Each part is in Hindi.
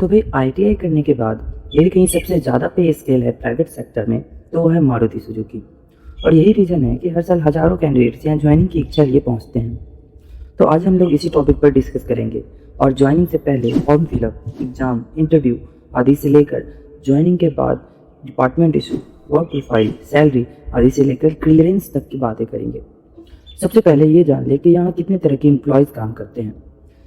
तो भाई आईटीआई करने के बाद यदि कहीं सबसे ज़्यादा पे स्केल है प्राइवेट सेक्टर में तो वो है मारुति सुजुकी। और यही रीज़न है कि हर साल हज़ारों कैंडिडेट्स यहाँ ज्वाइनिंग की इच्छा लिए पहुँचते हैं। तो आज हम लोग इसी टॉपिक पर डिस्कस करेंगे और ज्वाइनिंग से पहले फॉर्म फिलअप, एग्ज़ाम, इंटरव्यू आदि से लेकर ज्वाइनिंग के बाद department issue, work profile, salary आदि से लेकर क्लियरेंस तक की बातें करेंगे। सबसे पहले ये जान ले कि यहाँ कितने तरह के एम्प्लॉयज़ काम करते हैं।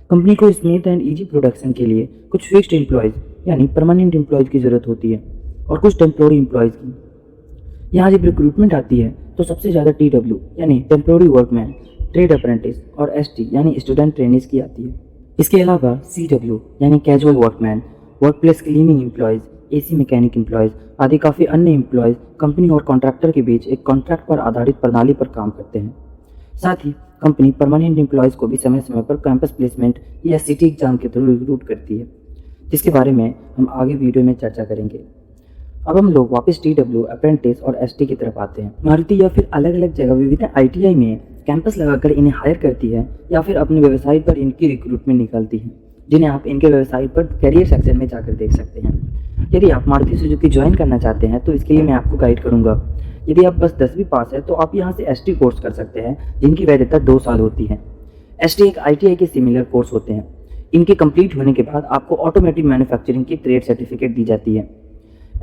कंपनी को स्मूथ एंड इजी प्रोडक्शन के लिए कुछ फिक्स्ड एम्प्लॉयज़ यानी परमानेंट एम्प्लॉयज़ की ज़रूरत होती है और कुछ टेम्प्रोरी एम्प्लॉयज़ की। यहाँ जब रिक्रूटमेंट आती है तो सबसे ज़्यादा TW यानी टेम्प्रोरी वर्कमैन, ट्रेड अप्रेंटिस और ST यानी स्टूडेंट ट्रेनिज की आती है। इसके अलावा CW यानी casual workman, work place cleaning employees, AC mechanic employees आदि काफ़ी अन्य एम्प्लॉयज़ कंपनी और कॉन्ट्रैक्टर के बीच एक कॉन्ट्रैक्ट पर आधारित प्रणाली पर काम करते हैं। साथ ही कंपनी परमानेंट एम्प्लॉयज़ को भी समय समय पर कैंपस प्लेसमेंट या सिटी एग्जाम के थ्रू रिक्रूट करती है, जिसके बारे में हम आगे वीडियो में चर्चा करेंगे। अब हम लोग वापस TW, अप्रेंटिस और ST की तरफ आते हैं। मारुति या फिर अलग अलग जगह विभिन्न ITI में कैंपस लगाकर इन्हें हायर करती है या फिर अपनी वेबसाइट पर इनकी रिक्रूटमेंट निकालती है, जिन्हें आप इनके वेबसाइट पर करियर सेक्शन में जाकर देख सकते हैं। यदि आप मारुति सुजुकी ज्वाइन करना चाहते हैं तो इसके लिए मैं आपको गाइड करूंगा। यदि आप बस 10वीं पास है तो आप यहाँ से ST कोर्स कर सकते हैं, जिनकी वैधता 2 साल होती है। ST एक ITI के सिमिलर कोर्स होते हैं। इनके कंप्लीट होने के बाद आपको ऑटोमेटिक मैन्युफैक्चरिंग की ट्रेड सर्टिफिकेट दी जाती है।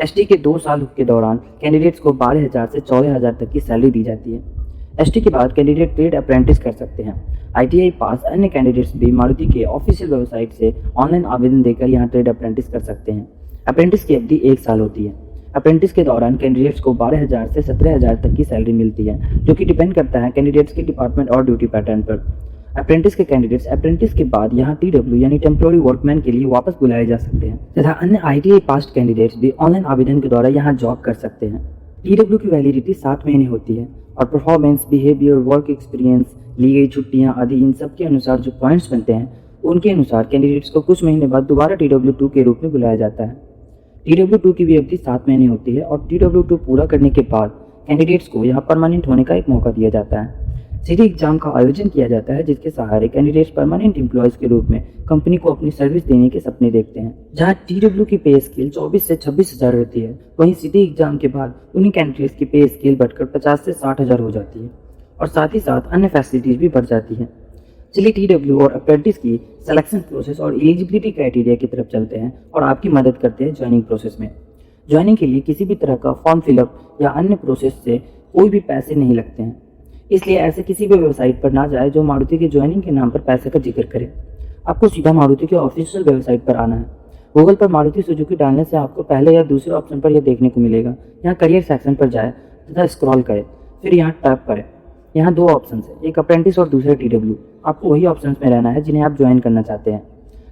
ST के 2 साल के दौरान कैंडिडेट्स को 12,000 से 14,000 तक की सैलरी दी जाती है। ST के बाद कैंडिडेट ट्रेड अप्रेंटिस कर सकते हैं। ITI पास अन्य कैंडिडेट्स भी मारुति के ऑफिशियल वेबसाइट से ऑनलाइन आवेदन देकर यहाँ ट्रेड अप्रेंटिस कर सकते हैं। अप्रेंटिस की अवधि 1 साल होती है। अप्रेंटिस के दौरान कैंडिडेट्स को 12,000 से 17,000 तक की सैलरी मिलती है, जो कि डिपेंड करता है कैंडिडेट्स के डिपार्टमेंट और ड्यूटी पैटर्न पर। अप्रेंटिस के कैंडिडेट्स अप्रेंटिस के बाद यहाँ TW यानी टेम्प्रोरी वर्कमैन के लिए वापस बुलाए जा सकते हैं तथा अन्य ITI पास कैंडिडेट्स भी ऑनलाइन आवेदन के द्वारा यहाँ जॉब कर सकते हैं। TW की वैलिडिटी 7 महीने होती है और परफॉर्मेंस, बिहेवियर, वर्क एक्सपीरियंस, ली गई छुट्टियाँ आदि इन सब के अनुसार जो पॉइंट्स बनते हैं उनके अनुसार कैंडिडेट्स को कुछ महीने बाद दोबारा TW2 के रूप में बुलाया जाता है। TW2 की भी अवधि 7 महीने होती है और TW2 पूरा करने के बाद कैंडिडेट्स को यहाँ परमानेंट होने का एक मौका दिया जाता है। सिटी एग्जाम का आयोजन किया जाता है, जिसके सहारे कैंडिडेट्स परमानेंट एम्प्लॉयज़ के रूप में कंपनी को अपनी सर्विस देने के सपने देखते हैं। जहाँ TW की पे स्केल 24 से 26,000 रहती है, वहीं सिटी एग्जाम के बाद उन्हीं कैंडिडेट्स की पे स्केल बढ़कर 50 से 60,000 हो जाती है और साथ ही साथ अन्य फैसिलिटीज भी बढ़ जाती हैं। चलिए TW और अप्रेंटिस की सिलेक्शन प्रोसेस और एलिजिबिलिटी क्राइटेरिया की तरफ चलते हैं और आपकी मदद करते हैं ज्वाइनिंग प्रोसेस में। ज्वाइनिंग के लिए किसी भी तरह का फॉर्म फिलअप या अन्य प्रोसेस से कोई भी पैसे नहीं लगते हैं, इसलिए ऐसे किसी भी वेबसाइट पर ना जाए जो मारुति के ज्वाइनिंग के नाम पर पैसे का जिक्र करे। आपको सीधा मारुति के ऑफिशियल वेबसाइट पर आना है। गूगल पर मारुति सुजुकी डालने से आपको पहले या दूसरे ऑप्शन पर यह देखने को मिलेगा। यहाँ करियर सेक्शन पर जाए तथा स्क्रॉल करें, फिर यहाँ टैप करें। यहाँ 2 ऑप्शन है, एक अप्रेंटिस और दूसरा TW। आपको वही ऑप्शन में रहना है जिन्हें आप ज्वाइन करना चाहते हैं।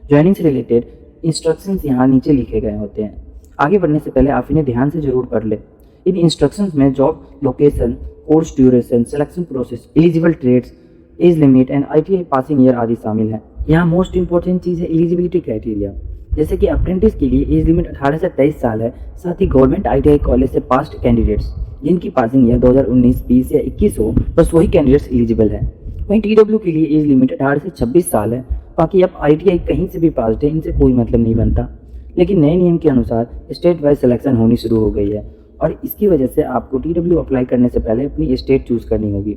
ज्वाइनिंग से रिलेटेड इंस्ट्रक्शंस यहाँ नीचे लिखे गए होते हैं। आगे बढ़ने से पहले आप इन्हें ध्यान से जरूर पढ़ लें। इन इंस्ट्रक्शंस में job location, course duration, selection process, eligible trades, age limit and ITI passing year आदि शामिल है। यहाँ मोस्ट इंपॉर्टेंट चीज़ है एलिजिबिलिटी क्राइटेरिया। जैसे कि अप्रेंटिस के लिए एज लिमिट 18 से 23 साल है। साथ ही गवर्नमेंट ITI कॉलेज से पास्ट कैंडिडेट्स जिनकी पासिंग ईयर 2019, 20 या 21 हो, बस वही कैंडिडेट्स एलिजिबल है। वहीं TW के लिए एज लिमिट 18 से 26 साल है। बाकी अब ITI कहीं से भी पास है, इनसे कोई मतलब नहीं बनता। लेकिन नए नियम के अनुसार स्टेट वाइज सिलेक्शन होनी शुरू हो गई है और इसकी वजह से आपको TW अप्लाई करने से पहले अपनी स्टेट चूज करनी होगी।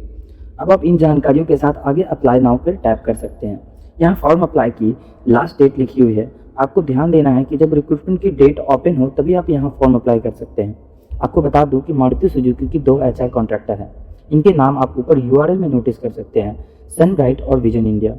अब आप इन जानकारियों के साथ आगे अप्लाई नाउ पर टैप कर सकते हैं। यहाँ फॉर्म अप्लाई की लास्ट डेट लिखी हुई है। आपको ध्यान देना है कि जब रिक्रूटमेंट की डेट ओपन हो तभी आप यहाँ फॉर्म अप्लाई कर सकते हैं। आपको बता दूं कि मारुति सुजुकी की 2 HR कॉन्ट्रैक्टर हैं। इनके नाम आप ऊपर URL में नोटिस कर सकते हैं, सनब्राइट और विजन इंडिया।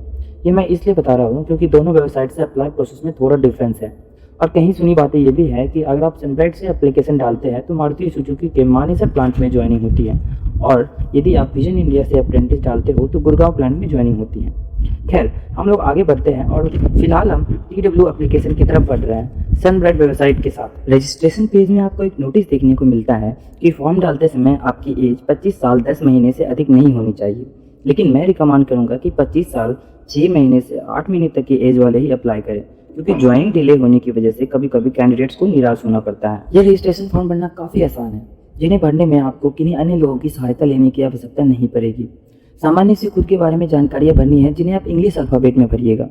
ये मैं इसलिए बता रहा हूँ क्योंकि दोनों वेबसाइट से अप्लाई प्रोसेस में थोड़ा डिफरेंस है। और कहीं सुनी बातें ये भी है कि अगर आप सनब्राइट से एप्लीकेशन डालते हैं तो मारुति सुजुकी के मानेसर प्लांट में ज्वाइनिंग होती है और यदि आप विजन इंडिया से अप्रेंटिस डालते हो तो गुड़गांव प्लांट में ज्वाइनिंग होती है। खैर, हम लोग आगे बढ़ते हैं और फिलहाल हम TW एप्लीकेशन की तरफ बढ़ रहे हैं सनब्राइट वेबसाइट के साथ। रजिस्ट्रेशन पेज में आपको एक नोटिस देखने को मिलता है कि फॉर्म डालते समय आपकी एज 25 साल 10 महीने से अधिक नहीं होनी चाहिए, लेकिन मैं रिकमेंड करूंगा कि 25 साल 6 महीने से 8 महीने तक की एज वाले ही अप्लाई करें, क्योंकि ज्वाइनिंग डिले होने की वजह से कभी कभी कैंडिडेट्स को निराश होना पड़ता है। यह रजिस्ट्रेशन फॉर्म भरना काफ़ी आसान है, जिन्हें भरने में आपको किन्हीं अन्य लोगों की सहायता लेने की आवश्यकता नहीं पड़ेगी। सामान्य से खुद के बारे में जानकारियाँ भरनी है, जिन्हें आप इंग्लिश अल्फ़ाबेट में भरिएगा।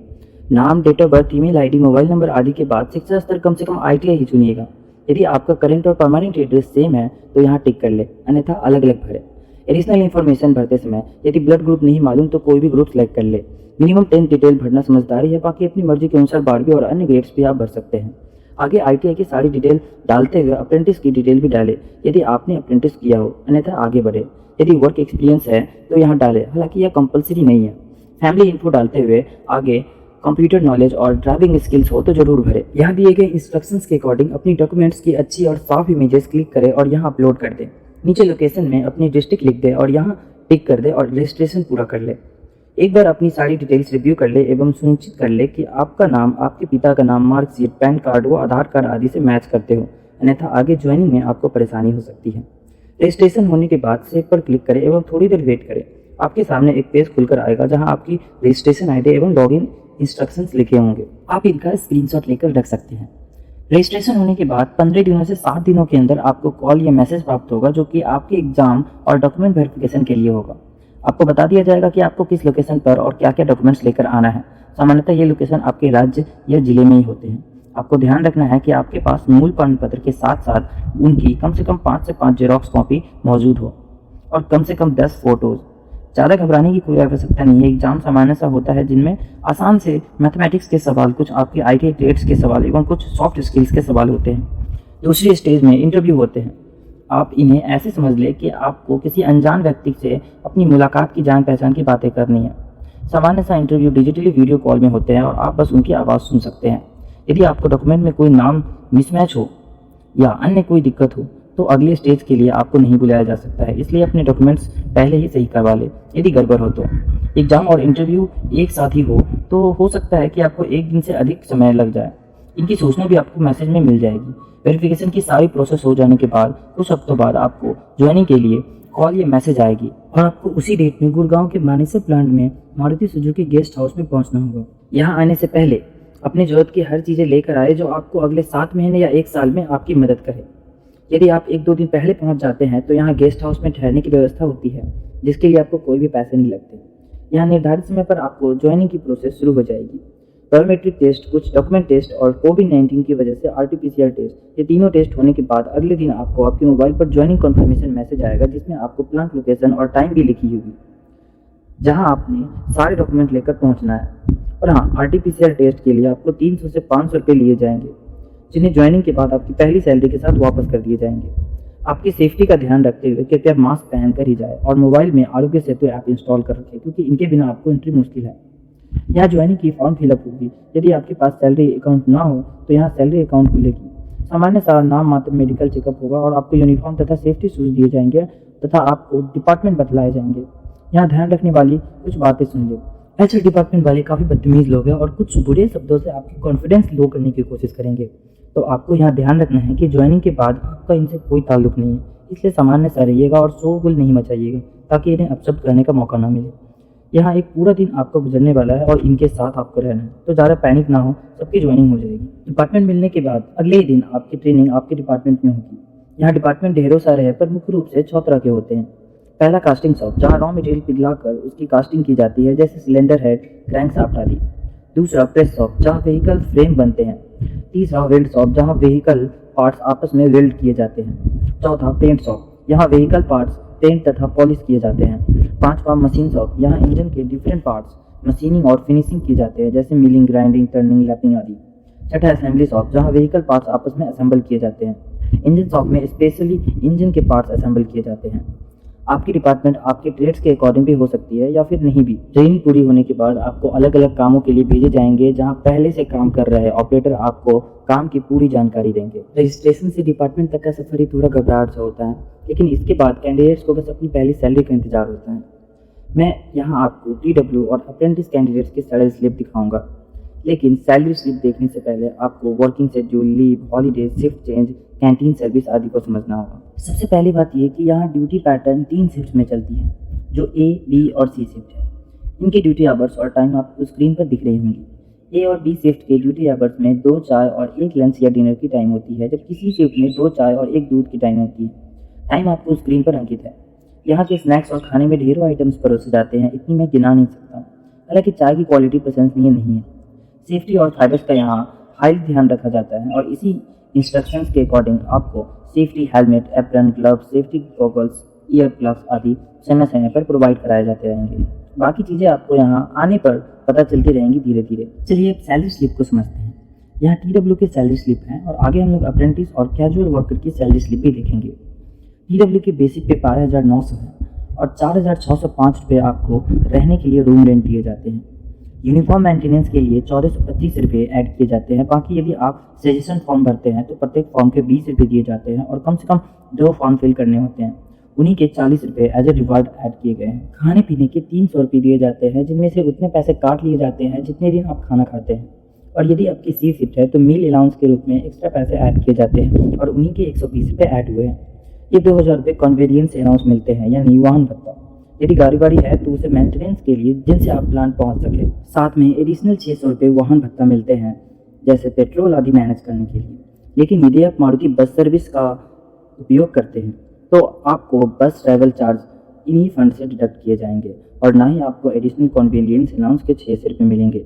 नाम, date of birth, email ID, mobile number आदि के बाद शिक्षा स्तर कम से कम ITI ही चुनिएगा। यदि आपका करंट और परमानेंट एड्रेस सेम है तो यहाँ टिक कर ले, अन्यथा अलग अलग भरे। एडिशनल इन्फॉर्मेशन भरते समय यदि ब्लड ग्रुप नहीं मालूम तो कोई भी ग्रुप सेलेक्ट कर ले। मिनिमम 10 डिटेल भरना समझदारी है, बाकी अपनी मर्जी के अनुसार 12वीं और अन्य ग्रेड्स भी आप भर सकते हैं। आगे ITI की सारी डिटेल डालते हुए अप्रेंटिस की डिटेल भी डालें यदि आपने अप्रेंटिस किया हो, अन्यथा आगे बढ़े। यदि वर्क एक्सपीरियंस है तो यहाँ डालें, हालांकि यह कंपलसरी नहीं है। फैमिली इन्फो डालते हुए आगे कंप्यूटर नॉलेज और ड्राइविंग स्किल्स हो तो जरूर भरें। यहाँ दिए गए इंस्ट्रक्शंस के अकॉर्डिंग अपनी डॉक्यूमेंट्स की अच्छी और साफ इमेजेस क्लिक करें और यहाँ अपलोड कर दें। नीचे लोकेशन में अपनी डिस्ट्रिक्ट लिख दें और यहाँ टिक कर दें और रजिस्ट्रेशन पूरा कर ले। एक बार अपनी सारी डिटेल्स रिव्यू कर ले एवं सुनिश्चित कर ले कि आपका नाम, आपके पिता का नाम, मार्कशीट, पैन कार्ड व आधार कार्ड आदि से मैच करते हो, अन्यथा आगे ज्वाइनिंग में आपको परेशानी हो सकती है। रजिस्ट्रेशन होने के बाद सेव पर क्लिक करें एवं थोड़ी देर वेट करें। आपके सामने एक पेज खुलकर आएगा जहां आपकी रजिस्ट्रेशन ID एवं लॉगिन इंस्ट्रक्शंस लिखे होंगे। आप इनका स्क्रीनशॉट लेकर रख सकते हैं। रजिस्ट्रेशन होने के बाद 15 दिनों से 7 दिनों के अंदर आपको कॉल या मैसेज प्राप्त होगा जो कि आपके एग्जाम और डॉक्यूमेंट वेरिफिकेशन के लिए होगा। आपको बता दिया जाएगा कि आपको किस लोकेशन पर और क्या क्या डॉक्यूमेंट्स लेकर आना है। सामान्यतः ये लोकेशन आपके राज्य या जिले में ही होते हैं। आपको ध्यान रखना है कि आपके पास मूल प्रमाण पत्र के साथ साथ उनकी कम से कम 5 से 5 जेरॉक्स कॉपी मौजूद हो और कम से कम 10 फोटोज। ज़्यादा घबराने की कोई आवश्यकता नहीं है। एग्जाम सामान्य सा होता है जिनमें आसान से मैथमेटिक्स के सवाल, कुछ आपके ITI ट्रेड्स के सवाल एवं कुछ सॉफ्ट स्किल्स के सवाल होते हैं। दूसरी स्टेज में इंटरव्यू होते हैं। आप इन्हें ऐसे समझ लें कि आपको किसी अनजान व्यक्ति से अपनी मुलाकात की जान पहचान की बातें करनी है। सामान्य सा इंटरव्यू डिजिटली वीडियो कॉल में होते हैं और आप बस उनकी आवाज़ सुन सकते हैं। यदि आपको डॉक्यूमेंट में कोई नाम मिसमैच हो या अन्य कोई दिक्कत हो तो अगले स्टेज के लिए आपको नहीं बुलाया जा सकता है, इसलिए अपने डॉक्यूमेंट्स पहले ही सही करवा ले। यदि गड़बड़ हो तो एग्जाम और इंटरव्यू एक साथ ही हो तो हो सकता है कि आपको 1 दिन से अधिक समय लग जाए। इनकी सूचना भी आपको मैसेज में मिल जाएगी। वेरिफिकेशन की सारी प्रोसेस हो जाने के बाद कुछ हफ्तों बाद आपको ज्वाइनिंग के लिए कॉल या मैसेज आएगी और आपको उसी डेट में गुड़गांव के मानेसर प्लांट में मारुति सुजुकी गेस्ट हाउस में पहुंचना होगा। यहाँ आने से पहले अपनी जरूरत की हर चीज़ें लेकर आए जो आपको अगले 7 महीने या 1 साल में आपकी मदद करे। यदि आप 1-2 दिन पहले पहुंच जाते हैं तो यहाँ गेस्ट हाउस में ठहरने की व्यवस्था होती है, जिसके लिए आपको कोई भी पैसे नहीं लगते। यहाँ निर्धारित समय पर आपको ज्वाइनिंग की प्रोसेस शुरू हो जाएगी। बायोमेट्रिक टेस्ट, कुछ डॉक्यूमेंट टेस्ट और कोविड-19 की वजह से RT-PCR टेस्ट, ये तीनों टेस्ट होने के बाद अगले दिन आपको आपके मोबाइल पर ज्वाइनिंग कन्फर्मेशन मैसेज आएगा जिसमें आपको प्लांट लोकेशन और टाइम भी लिखी होगी जहां आपने सारे डॉक्यूमेंट लेकर पहुंचना है। और हाँ, RT-PCR टेस्ट के लिए आपको 300 से 500 रुपये लिए जाएंगे, जिन्हें ज्वाइनिंग के बाद आपकी पहली सैलरी के साथ वापस कर दिए जाएंगे। आपकी सेफ्टी का ध्यान रखते हुए कृपया मास्क पहनकर ही जाए और मोबाइल में आरोग्य सेतु ऐप इंस्टॉल कर रखें, क्योंकि इनके बिना आपको एंट्री मुश्किल है। यहाँ ज्वाइनिंग की फॉर्म फिलअप होगी। यदि आपके पास सैलरी अकाउंट ना हो तो यहाँ सैलरी अकाउंट खुलेगी। सामान्य सा नाम मात्र मेडिकल चेकअप होगा और आपको यूनिफॉर्म तथा सेफ्टी शूज दिए जाएंगे तथा आपको डिपार्टमेंट बतलाए जाएंगे। यहाँ ध्यान रखने वाली कुछ बातें सुन ले। HR डिपार्टमेंट वाले काफ़ी बदतमीज लोग हैं और कुछ बुरे शब्दों से आपकी कॉन्फिडेंस लो करने की कोशिश करेंगे, तो आपको यहाँ ध्यान रखना है कि ज्वाइनिंग के बाद आपका इनसे कोई ताल्लुक नहीं है, इसलिए सामान्य सा रहिएगा और शोरगुल नहीं मचाइएगा ताकि इन्हें अपशब्द करने का मौका ना मिले। यहाँ एक पूरा दिन आपको गुजरने वाला है और इनके साथ आपको रहना है, तो ज़्यादा पैनिक ना हो, सबकी ज्वाइनिंग हो जाएगी। डिपार्टमेंट मिलने के बाद अगले ही दिन आपकी ट्रेनिंग आपके डिपार्टमेंट में होगी। यहाँ डिपार्टमेंट ढेरों सारे हैं पर मुख्य रूप से 6 तरह के होते हैं। पहला कास्टिंग शॉप, जहाँ रॉ मटेरियल पिघलाकर उसकी कास्टिंग की जाती है, जैसे सिलेंडर हेड, क्रैंकशाफ्ट आदि। दूसरा प्रेस शॉप, जहाँ व्हीकल फ्रेम बनते हैं। तीसरा वेल्ड शॉप, जहाँ व्हीकल पार्ट्स आपस में वेल्ड किए जाते हैं। चौथा पेंट शॉप, यहाँ व्हीकल पार्ट्स पेंट तथा पॉलिश किए जाते हैं। पांचवा मशीन शॉप, यहाँ इंजन के डिफरेंट पार्ट्स मशीनिंग और फिनिशिंग किए जाते हैं, जैसे मिलिंग, ग्राइंडिंग, टर्निंग, लैपिंग आदि। छठा असेंबली शॉप, जहाँ व्हीकल पार्ट्स आपस में असेंबल किए जाते हैं। इंजन शॉप में स्पेशली इंजन के पार्ट्स असेंबल किए जाते हैं। आपकी डिपार्टमेंट आपके ट्रेड्स के अकॉर्डिंग भी हो सकती है या फिर नहीं भी। ट्रेनिंग पूरी होने के बाद आपको अलग अलग कामों के लिए भेजे जाएंगे, जहां पहले से काम कर रहे ऑपरेटर आपको काम की पूरी जानकारी देंगे। रजिस्ट्रेशन से डिपार्टमेंट तक का सफर ही थोड़ा घबराहट सा होता है, लेकिन इसके बाद कैंडिडेट्स को बस अपनी पहली सैलरी का इंतजार होता है। मैं यहाँ आपको TW और अप्रेंटिस कैंडिडेट्स की सैलरी स्लिप दिखाऊंगा, लेकिन सैलरी स्लिप देखने से पहले आपको working schedule, leave, holiday, shift change, canteen service आदि को समझना होगा। सबसे पहली बात यह कि यहाँ ड्यूटी पैटर्न 3 शिफ्ट में चलती है, जो A, B और C शिफ्ट है। इनकी ड्यूटी आवर्स और टाइम आपको स्क्रीन पर दिख रही होंगी। A और B शिफ्ट के ड्यूटी आवर्स में 2 चाय और 1 लंच या डिनर की टाइम होती है, जबकि C शिफ्ट में 2 चाय और 1 दूध की टाइम होती है। टाइम आपको स्क्रीन पर अंकित है। यहाँ के स्नैक्स और खाने में ढेरों आइटम्स परोसे जाते हैं, इतनी मैं गिना नहीं सकता। हालांकि चाय की क्वालिटी प्रशंसनीय नहीं है। सेफ्टी और फाइबर्स का यहाँ हाई ध्यान रखा जाता है और इसी इंस्ट्रक्शंस के अकॉर्डिंग आपको safety helmet, apron, gloves, safety goggles, ear plugs आदि समय समय पर प्रोवाइड कराए जाते रहेंगे। बाकी चीज़ें आपको यहाँ आने पर पता चलती रहेंगी धीरे धीरे। चलिए अब सैलरी स्लिप को समझते हैं। यहाँ TW की सैलरी स्लिप है और आगे हम लोग अप्रेंटिस और कैजुअल वर्कर की सैलरी स्लिप भी देखेंगे। TW के बेसिक पे 12,900 है और 4,605 रुपये आपको रहने के लिए रूम रेंट दिए जाते हैं। यूनिफॉर्म मेंटेनेंस के लिए 1,425 रुपये ऐड किए जाते हैं। बाकी यदि आप सजेशन फॉर्म भरते हैं तो प्रत्येक फॉर्म के 20 रुपये दिए जाते हैं और कम से कम 2 फॉर्म फिल करने होते हैं, उन्हीं के 40 रुपये एज ए रिवार्ड ऐड किए गए हैं। खाने पीने के 300 रुपये दिए जाते हैं, जिनमें से उतने पैसे काट लिए जाते हैं जितने दिन आप खाना खाते हैं। और यदि आपकी सी शिफ्ट है तो मील अलाउंस के रूप में एक्स्ट्रा पैसे ऐड किए जाते हैं और उन्हीं के 120 रुपये ऐड हुए हैं। ये 2,000 रुपये कन्वीनियंस अलाउंस मिलते हैं यानी वाहन भत्ता। यदि गाड़ी वाड़ी है तो उसे मेंटेनेंस के लिए जिनसे आप प्लांट पहुंच सके। साथ में एडिशनल 600 रुपये वाहन भत्ता मिलते हैं, जैसे पेट्रोल आदि मैनेज करने के लिए। लेकिन यदि आप मारुति बस सर्विस का उपयोग करते हैं तो आपको बस ट्रैवल चार्ज इन्हीं फंड से डिडक्ट किए जाएंगे और ना ही आपको एडिशनल कन्वीनियंस अलाउंस के 600 रुपये मिलेंगे।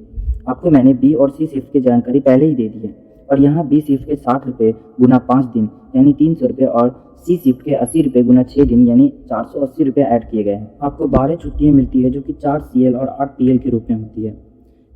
आपको मैंने बी और सी शिफ्ट की जानकारी पहले ही दे दी है और यहाँ बी शिफ्ट के 60 रुपये गुना 5 दिन यानी 300 रुपये और सी शिफ्ट के 80 रुपये गुना 6 दिन यानी 480 रुपये ऐड किए गए हैं। आपको 12 छुट्टियाँ मिलती है जो कि 4 CL और 8 PL के रूप में होती है।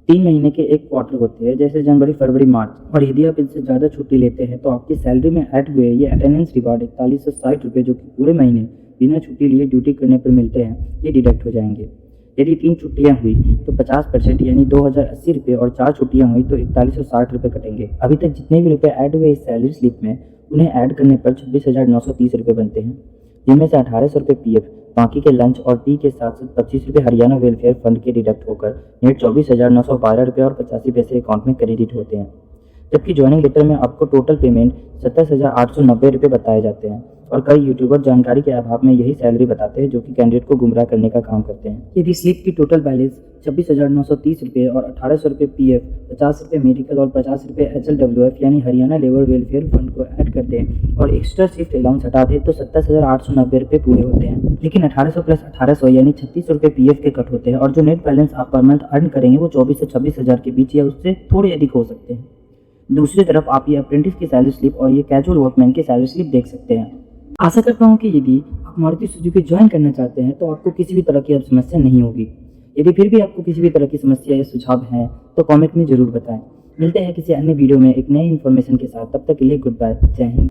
3 महीने के एक क्वार्टर होते हैं, जैसे जनवरी, फरवरी, मार्च। और यदि आप इनसे ज़्यादा छुट्टी लेते हैं तो आपकी सैलरी में ऐड हुए ये अटेंडेंस रिवार्ड 4160 रुपये जो कि पूरे महीने बिना छुट्टी लिए ड्यूटी करने पर मिलते हैं, ये डिडक्ट हो जाएंगे। यदि 3 छुट्टियाँ हुई तो 50% यानी 2,080 रुपये और 4 छुट्टियाँ हुई तो 4160 रुपये कटेंगे। अभी तक जितने भी रुपये ऐड हुए इस सैलरी स्लिप में उन्हें ऐड करने पर 26,930 रुपये बनते हैं, जिनमें से 1,800 रुपये PF, बाकी के लंच और टी के साथ साथ 25 रुपये हरियाणा वेलफेयर फंड के डिडक्ट होकर नेट 24,912 रुपये और 85 पैसे अकाउंट में क्रेडिट होते हैं। जबकि ज्वाइनिंग लेटर में आपको टोटल पेमेंट 27,890 रुपये बताए जाते हैं और कई यूट्यूबर जानकारी के अभाव में यही सैलरी बताते हैं जो कि कैंडिडेट को गुमराह करने का काम करते हैं। यदि स्लिप की टोटल बैलेंस 26,930 रुपये और 1,800 रुपये PF, 50 रुपये मेडिकल और 50 रुपये HLWF यानी हरियाणा लेबर वेलफेयर फंड को ऐड कर दें और एक्स्ट्रा शिफ्ट अलाउंस हटा दें तो 27,890 रुपये पूरे होते हैं। लेकिन 1,800 प्लस 1,800 यानी 36 रुपये PF के कट होते हैं और जो नेट बैलेंस आप पर मंथ अर्न करेंगे वो 24 से 26,000 के बीच या उससे थोड़े अधिक हो सकते हैं। दूसरी तरफ आप ये अप्रेंटिस की सैलरी स्लिप और ये कैजुअल वर्कमैन की सैलरी स्लिप देख सकते हैं। आशा करता हूँ कि यदि आप मारुति सुजुकी ज्वाइन करना चाहते हैं तो आपको किसी भी तरह की अब समस्या नहीं होगी। यदि फिर भी आपको किसी भी तरह की समस्या या सुझाव है तो कमेंट में जरूर बताएं। मिलते हैं किसी अन्य वीडियो में एक नई इन्फॉर्मेशन के साथ। तब तक के लिए गुड बाय, जय हिंद।